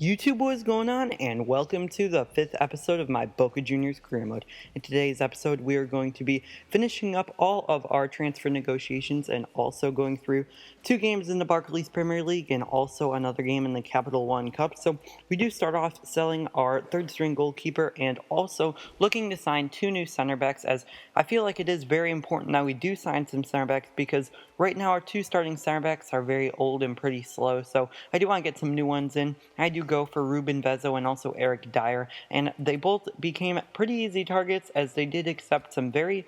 YouTube, what is going on? And welcome to the 5th episode of my Boca Juniors career mode. In today's episode, we are going to be finishing up all of our transfer negotiations and also going through 2 games in the Barclays Premier League and also another game in the Capital One Cup. So we do start off selling our third string goalkeeper and also looking to sign 2 new center backs, as I feel like it is very important that we do sign some center backs because right now our 2 starting center backs are very old and pretty slow. So I do want to get some new ones in. I do go for Ruben Vezo and also Eric Dyer, and they both became pretty easy targets as they did accept some very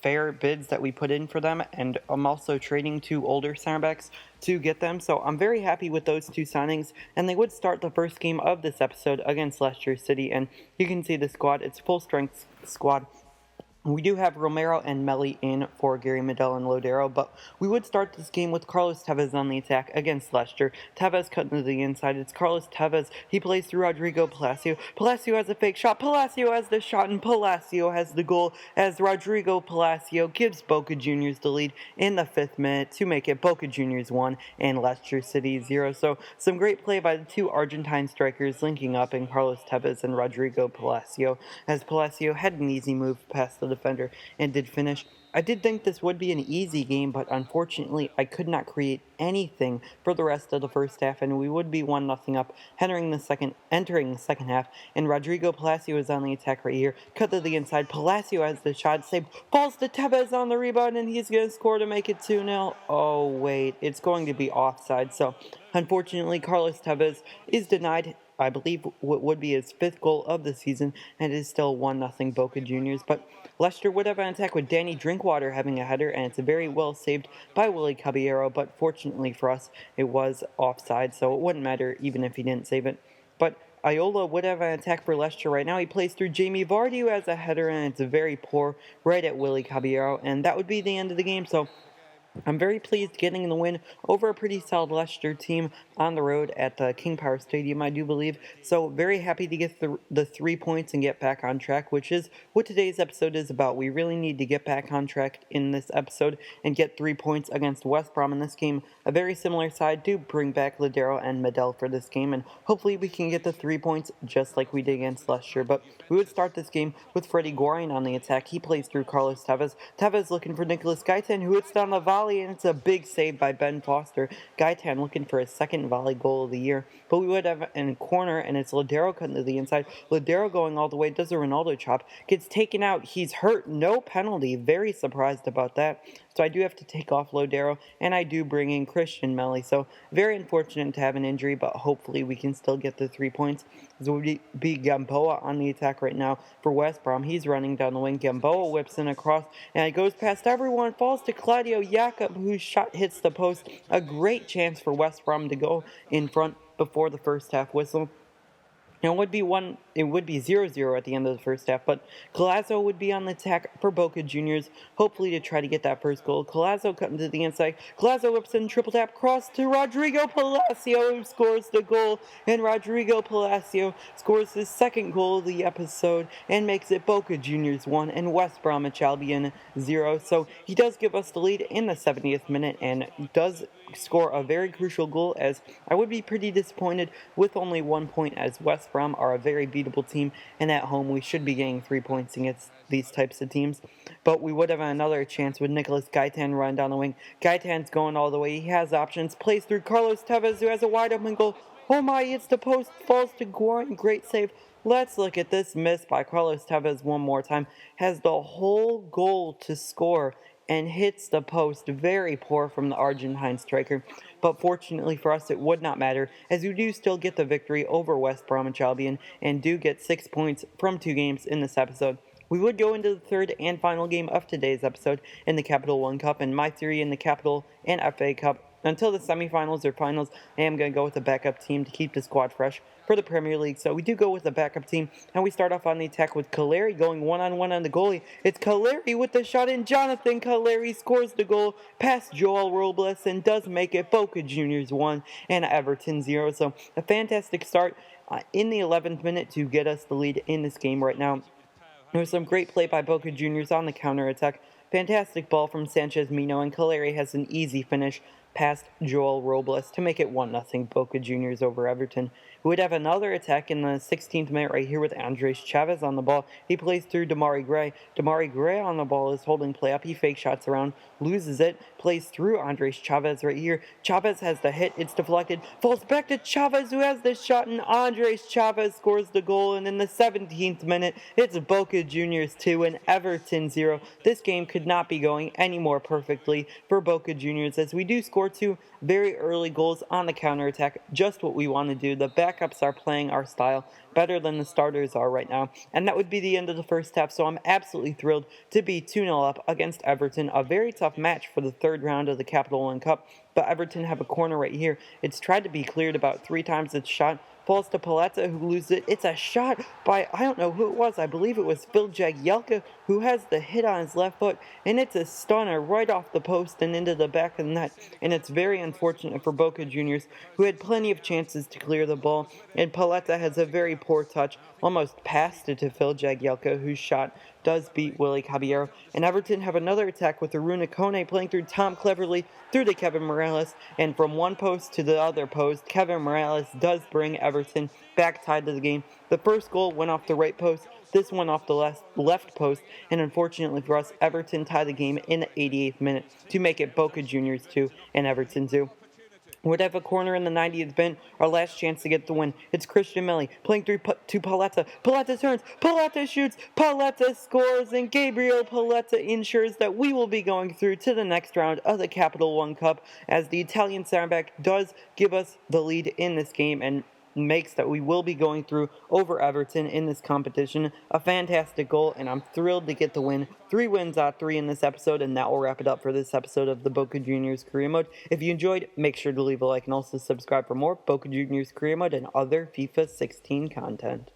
fair bids that we put in for them, and I'm also trading 2 older center backs to get them, so I'm very happy with those 2 signings, and they would start the first game of this episode against Leicester City, and you can see the squad. It's full strength squad. We do have Romero and Melli in for Gary Medel and Lodero, but we would start this game with Carlos Tevez on the attack against Leicester. Tevez cutting to the inside. It's Carlos Tevez. He plays through Rodrigo Palacio. Palacio has a fake shot. Palacio has the shot, and Palacio has the goal as Rodrigo Palacio gives Boca Juniors the lead in the 5th minute to make it Boca Juniors 1 and Leicester City 0. So some great play by the 2 Argentine strikers linking up in Carlos Tevez and Rodrigo Palacio, as Palacio had an easy move past the defender and did finish. I did think this would be an easy game, but unfortunately I could not create anything for the rest of the first half, and we would be 1-0 up entering the second half, and Rodrigo Palacio is on the attack right here. Cut to the inside. Palacio has the shot saved. Falls to Tevez on the rebound, and he's going to score to make it 2-0. Oh, wait. It's going to be offside. So, unfortunately, Carlos Tevez is denied, I believe, what would be his 5th goal of the season, and it is still 1-0 Boca Juniors. But Leicester would have an attack with Danny Drinkwater having a header, and it's very well saved by Willie Caballero, but fortunately for us, it was offside, so it wouldn't matter even if he didn't save it. But Iola would have an attack for Leicester right now. He plays through Jamie Vardy, who has a header, and it's very poor right at Willie Caballero, and that would be the end of the game. So I'm very pleased getting the win over a pretty solid Leicester team on the road at the King Power Stadium, I do believe. So very happy to get the 3 points and get back on track, which is what today's episode is about. We really need to get back on track in this episode and get 3 points against West Brom in this game. A very similar side to bring back Lodero and Medel for this game, and hopefully we can get the 3 points just like we did against Leicester. But we would start this game with Freddie Gorin on the attack. He plays through Carlos Tevez. Tevez looking for Nicholas Gaitan, who hits down the volley, and it's a big save by Ben Foster. Gaitan looking for his 2nd volley goal of the year. But we would have in corner, and it's Lodero cutting to the inside. Lodero going all the way, does a Ronaldo chop, gets taken out. He's hurt, no penalty. Very surprised about that. So I do have to take off Lodero, and I do bring in Christian Melli. So very unfortunate to have an injury, but hopefully we can still get the 3 points. This would be Gamboa on the attack right now for West Brom. He's running down the wing. Gamboa whips in across, and it goes past everyone. Falls to Claudio Jakob, whose shot hits the post. A great chance for West Brom to go in front before the first half whistle. It would be 0-0 at the end of the first half, but Collazo would be on the attack for Boca Juniors, hopefully to try to get that first goal. Collazo cutting to the inside. Collazo whips in triple tap cross to Rodrigo Palacio, who scores the goal, and Rodrigo Palacio scores his 2nd goal of the episode and makes it Boca Juniors 1 and West Bromwich Albion 0. So he does give us the lead in the 70th minute and does score a very crucial goal, as I would be pretty disappointed with only 1 point, as West Brom are a very beatable team, and at home we should be getting 3 points against these types of teams. But we would have another chance with Nicholas Gaitan running down the wing. Gaitan's going all the way. He has options. Plays through Carlos Tevez, who has a wide open goal. Oh my, it's the post. Falls to Gorin. Great save. Let's look at this miss by Carlos Tevez one more time. Has the whole goal to score and hits the post. Very poor from the Argentine striker. But fortunately for us, it would not matter, as we do still get the victory over West Bromwich Albion and do get 6 points from 2 games in this episode. We would go into the 3rd and final game of today's episode in the Capital One Cup, and my theory in the Capital and FA Cup. Until the semifinals or finals, I am going to go with the backup team to keep the squad fresh for the Premier League. So we do go with the backup team, and we start off on the attack with Caleri going one-on-one on the goalie. It's Caleri with the shot, and Jonathan Caleri scores the goal past Joel Robles and does make it Boca Juniors 1 and Everton 0. So a fantastic start in the 11th minute to get us the lead in this game right now. There was some great play by Boca Juniors on the counter-attack. Fantastic ball from Sanchez Mino, and Caleri has an easy finish past Joel Robles to make it 1-0 Boca Juniors over Everton. We would have another attack in the 16th minute right here with Andres Chavez on the ball. He plays through Damari Gray. Damari Gray on the ball is holding play up. He fake shots around, loses it, plays through Andres Chavez right here. Chavez has the hit. It's deflected. Falls back to Chavez, who has the shot, and Andres Chavez scores the goal. And in the 17th minute, it's Boca Juniors 2 and Everton 0. This game could not be going any more perfectly for Boca Juniors, as we do score two very early goals on the counterattack. Just what we want to do. The backups are playing our style better than the starters are right now. And that would be the end of the first half, so I'm absolutely thrilled to be 2-0 up against Everton. A very tough match for the third round of the Capital One Cup, but Everton have a corner right here. It's tried to be cleared about 3 times. It's shot. Falls to Paletta, who loses it. It's a shot by, I don't know who it was. I believe it was Phil Jagielka, who has the hit on his left foot. And it's a stunner right off the post and into the back of the net. And it's very unfortunate for Boca Juniors, who had plenty of chances to clear the ball. And Paletta has a very poor touch, almost passed it to Phil Jagielka, whose shot does beat Willie Caballero. And Everton have another attack with Aruna Kone playing through Tom Cleverley, through to Kevin Morales, and from one post to the other post, Kevin Morales does bring Everton back tied to the game. The first goal went off the right post, this one off the left post, and unfortunately for us, Everton tied the game in the 88th minute to make it Boca Juniors 2 and Everton 2. Would have a corner in the 90th minute, our last chance to get the win. It's Christian Milli playing through to Paletta. Paletta turns, Paletta shoots, Paletta scores, and Gabriel Paletta ensures that we will be going through to the next round of the Capital One Cup, as the Italian center back does give us the lead in this game and makes that we will be going through over Everton in this competition. A fantastic goal, and I'm thrilled to get the win. 3 wins out of 3 in this episode, and that will wrap it up for this episode of the Boca Juniors Career Mode. If you enjoyed, make sure to leave a like and also subscribe for more Boca Juniors Career Mode and other FIFA 16 content.